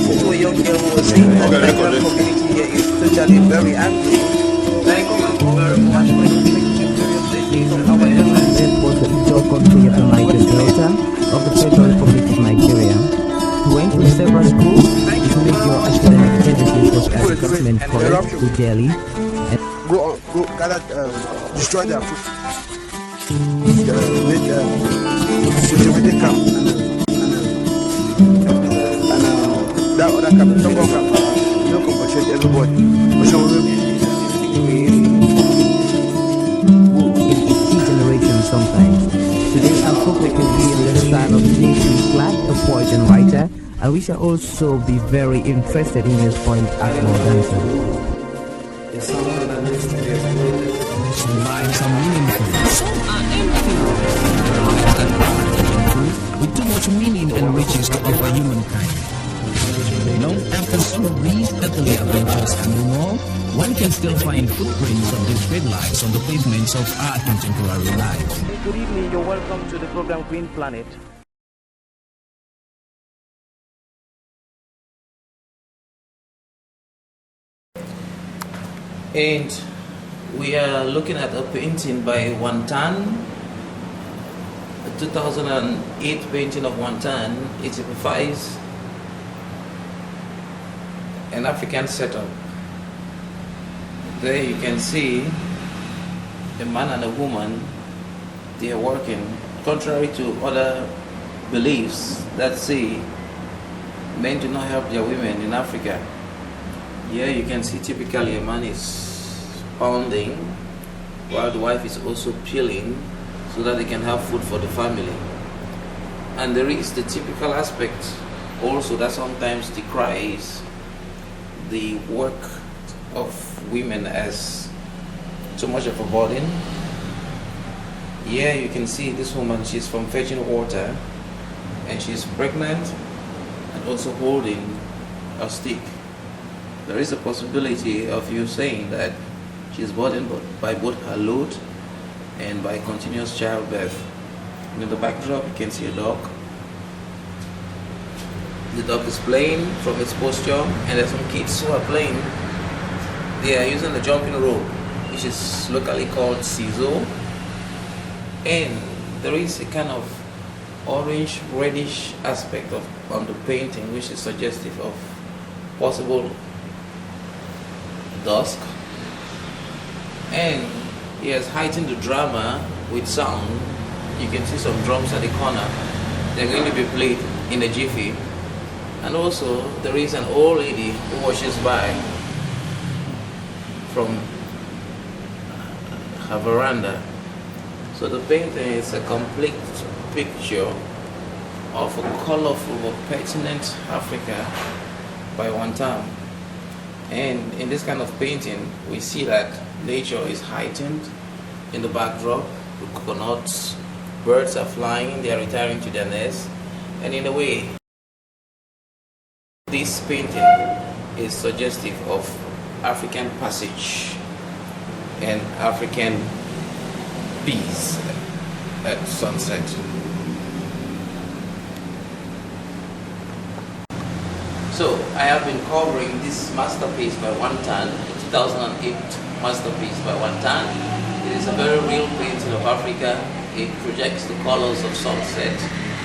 listen to a young girl who was saying that the Nigerian community here is totally very angry. Thank you very much for your Our airline was the Ijo country of the Niger Delta of the Federal Republic of Nigeria. He went to several schools. His major academic emphasis was at the government college to Delhi. Go gather, destroy their food. Make security camp and that other camp, Tongo camp. You don't compensate everybody. In each generation sometimes. Today our focus will be on the style of J.P. Clark, a poet and writer, and we shall also be very interested in his point as more dancer. Some lines are meaningful, some are empty. With too much meaning and riches to offer humankind. Long after some of these earthly adventures and no more, one can still find footprints of these great lives on the pavements of our contemporary life. Good evening, you're welcome to the program Green Planet. And we are looking at a painting by Wantan, a 2008 painting of Wantan. It typifies an African setup. There you can see a man and a woman. They are working, contrary to other beliefs that say men do not help their women in Africa. Here you can see typically a man is pounding while the wife is also peeling so that they can have food for the family. And there is the typical aspect also that sometimes decries the work of women as too much of a burden. Here you can see this woman, she's from fetching water and she's pregnant and also holding a stick. There is a possibility of you saying that she's burdened by both her load and by continuous childbirth. And in the backdrop you can see a dog. The dog is playing from its posture, and there's some kids who are playing. They are using the jumping rope, which is locally called Ciso. And there is a kind of orange reddish aspect on the painting which is suggestive of possible dusk. And he has heightened the drama with sound. You can see some drums at the corner. They're going to be played in a jiffy. And also there is an old lady who washes by from her veranda. So the painting is a complete picture of a colorful but pertinent Africa by Wantan. And in this kind of painting we see that nature is heightened in the backdrop. The coconuts, birds are flying, they are retiring to their nests, and in a way this painting is suggestive of African passage and African peace at sunset. So I have been covering this masterpiece by Wantan, a 2008 masterpiece by Wantan. It is a very real painting of Africa. It projects the colors of sunset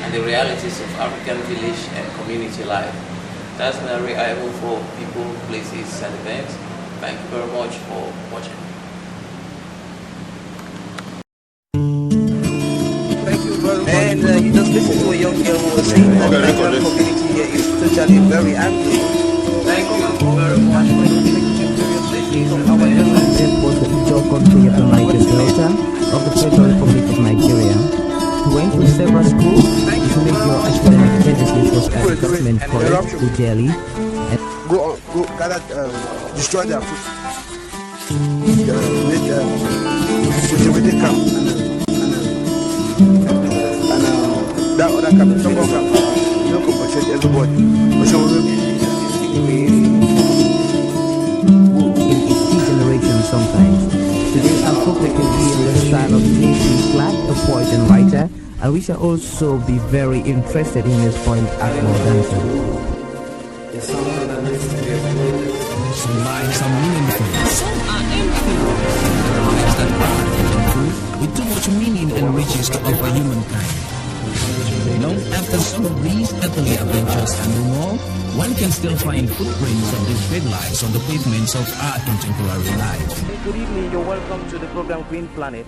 and the realities of African village and community life. That's an Arrey Ivo for people, places, and events. Thank you very much for watching. Thank you very much. And you just listen to a young girl who was saying that the Nigerian community here is totally very angry. Thank you very much for your Our airline was the Ijo country of the Niger Delta of the Federal Republic of Nigeria. He went to several schools. His major academic emphasis was at the government college to Delhi. Go gather, destroy their food. Make security camp and that other camp, Tongo camp. You don't compensate everybody. In each generation sometimes. Today our focus will be on the style of J.P. Clark, a poet and writer, and we shall also be very interested in his point as more dancer. Some lives are meaningful, some are empty. There are lives that are meaningful, with too much meaning and riches to offer humankind. After some of these earthly adventures and more, one can still find footprints of these great lives on the pavements of our contemporary life. Good evening, you're welcome to the program Green Planet.